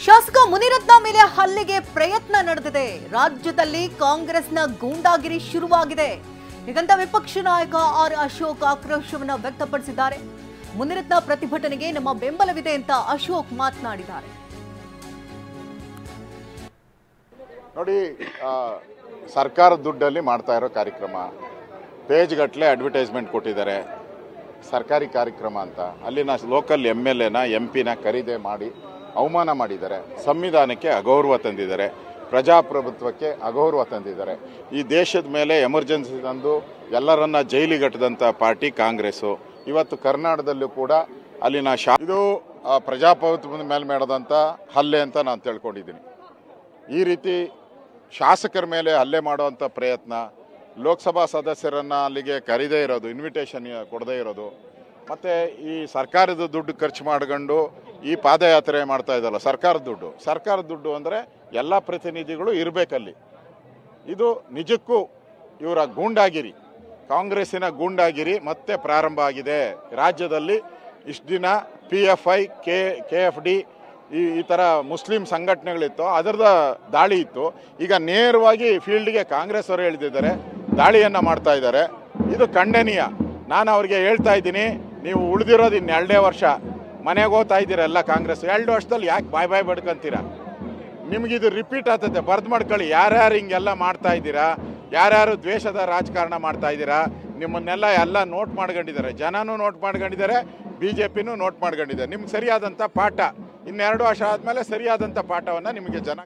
ಶಾಸಕ ಮುನಿರತ್ನ ಮೇಲೆ ಹಲ್ಲೆಗೆ ಪ್ರಯತ್ನ ನಡೆದಿದೆ. ರಾಜ್ಯದಲ್ಲಿ ಕಾಂಗ್ರೆಸ್ನ ಗೂಂಡಾಗಿರಿ ಶುರುವಾಗಿದೆ. ಹೀಗಂತ ವಿಪಕ್ಷ ನಾಯಕ ಆರ್ ಅಶೋಕ್ ಆಕ್ರೋಶವನ್ನು ವ್ಯಕ್ತಪಡಿಸಿದ್ದಾರೆ. ಮುನಿರತ್ನ ಪ್ರತಿಭಟನೆಗೆ ನಮ್ಮ ಬೆಂಬಲವಿದೆ ಅಂತ ಅಶೋಕ್ ಮಾತನಾಡಿದ್ದಾರೆ. ನೋಡಿ, ಸರ್ಕಾರದ ದುಡ್ಡಲ್ಲಿ ಮಾಡ್ತಾ ಇರೋ ಕಾರ್ಯಕ್ರಮ, ಪೇಜ್ ಗಟ್ಟಲೆ ಅಡ್ವರ್ಟೈಸ್ಮೆಂಟ್ ಕೊಟ್ಟಿದ್ದಾರೆ. ಸರ್ಕಾರಿ ಕಾರ್ಯಕ್ರಮ ಅಂತ ಅಲ್ಲಿನ ಲೋಕಲ್ MLAನ MP ನ ಖರೀದಿ ಮಾಡಿ ಅವಮಾನ ಮಾಡಿದ್ದಾರೆ. ಸಂವಿಧಾನಕ್ಕೆ ಅಗೌರವ ತಂದಿದ್ದಾರೆ. ಪ್ರಜಾಪ್ರಭುತ್ವಕ್ಕೆ ಅಗೌರವ ತಂದಿದ್ದಾರೆ. ಈ ದೇಶದ ಮೇಲೆ ಎಮರ್ಜೆನ್ಸಿ ತಂದು ಎಲ್ಲರನ್ನ ಜೈಲಿಗಟ್ಟದಂಥ ಪಾರ್ಟಿ ಕಾಂಗ್ರೆಸ್ಸು. ಇವತ್ತು ಕರ್ನಾಟಕದಲ್ಲೂ ಕೂಡ ಅಲ್ಲಿನ ಇದು ಪ್ರಜಾಪ್ರಭುತ್ವದ ಮೇಲೆ ಮಾಡಿದಂಥ ಹಲ್ಲೆ ಅಂತ ನಾನು ತಿಳ್ಕೊಂಡಿದ್ದೀನಿ. ಈ ರೀತಿ ಶಾಸಕರ ಮೇಲೆ ಹಲ್ಲೆ ಮಾಡುವಂಥ ಪ್ರಯತ್ನ, ಲೋಕಸಭಾ ಸದಸ್ಯರನ್ನು ಅಲ್ಲಿಗೆ ಕರೀದೇ ಇರೋದು, ಇನ್ವಿಟೇಷನ್ ಕೊಡದೇ ಇರೋದು, ಮತ್ತು ಈ ಸರ್ಕಾರದ ದುಡ್ಡು ಖರ್ಚು ಮಾಡ್ಕೊಂಡು ಈ ಪಾದಯಾತ್ರೆ ಮಾಡ್ತಾ ಇದ್ದಲ್ಲ, ಸರ್ಕಾರದ ದುಡ್ಡು ಅಂದರೆ ಎಲ್ಲ ಪ್ರತಿನಿಧಿಗಳು ಇರಬೇಕಲ್ಲಿ. ಇದು ನಿಜಕ್ಕೂ ಇವರ ಗೂಂಡಾಗಿರಿ, ಕಾಂಗ್ರೆಸ್ಸಿನ ಗೂಂಡಾಗಿರಿ ಮತ್ತೆ ಪ್ರಾರಂಭ ಆಗಿದೆ. ರಾಜ್ಯದಲ್ಲಿ ಇಷ್ಟು ದಿನ PFI, KFD ಈ ಥರ ಮುಸ್ಲಿಂ ಸಂಘಟನೆಗಳಿತ್ತು, ಅದರದ ದಾಳಿ ಇತ್ತು. ಈಗ ನೇರವಾಗಿ ಫೀಲ್ಡ್ಗೆ ಕಾಂಗ್ರೆಸ್ ಅವರು ಎಳೆದಿದ್ದಾರೆ, ದಾಳಿಯನ್ನು ಮಾಡ್ತಾ ಇದ್ದಾರೆ. ಇದು ಖಂಡನೀಯ. ನಾನು ಅವ್ರಿಗೆ ಹೇಳ್ತಾ ಇದ್ದೀನಿ, ನೀವು ಉಳಿದಿರೋದು ಇನ್ನು 2 ವರ್ಷ, ಮನೆಗೆ ಹೋಗ್ತಾ ಇದ್ದೀರ ಎಲ್ಲ ಕಾಂಗ್ರೆಸ್. 2 ವರ್ಷದಲ್ಲಿ ಯಾಕೆ ಬಾಯ್ ಬಡ್ಕೊಂತೀರ? ನಿಮಗಿದು ರಿಪೀಟ್ ಆಗ್ತದೆ, ಬರ್ದು ಮಾಡ್ಕೊಳ್ಳಿ. ಯಾರ್ಯಾರು ಹಿಂಗೆಲ್ಲ ಮಾಡ್ತಾ ಇದ್ದೀರಾ, ಯಾರ್ಯಾರು ದ್ವೇಷದ ರಾಜಕಾರಣ ಮಾಡ್ತಾ ಇದ್ದೀರಾ, ನಿಮ್ಮನ್ನೆಲ್ಲ ನೋಟ್ ಮಾಡ್ಕೊಂಡಿದ್ದಾರೆ. ಜನನೂ ನೋಟ್ ಮಾಡ್ಕೊಂಡಿದ್ದಾರೆ, BJPನೂ ನೋಟ್ ಮಾಡ್ಕೊಂಡಿದ್ದಾರೆ. ನಿಮ್ಗೆ ಸರಿಯಾದಂಥ ಪಾಠ, ಇನ್ನು 2 ವರ್ಷ ಆದಮೇಲೆ ಸರಿಯಾದಂಥ ಪಾಠವನ್ನು ನಿಮಗೆ ಜನ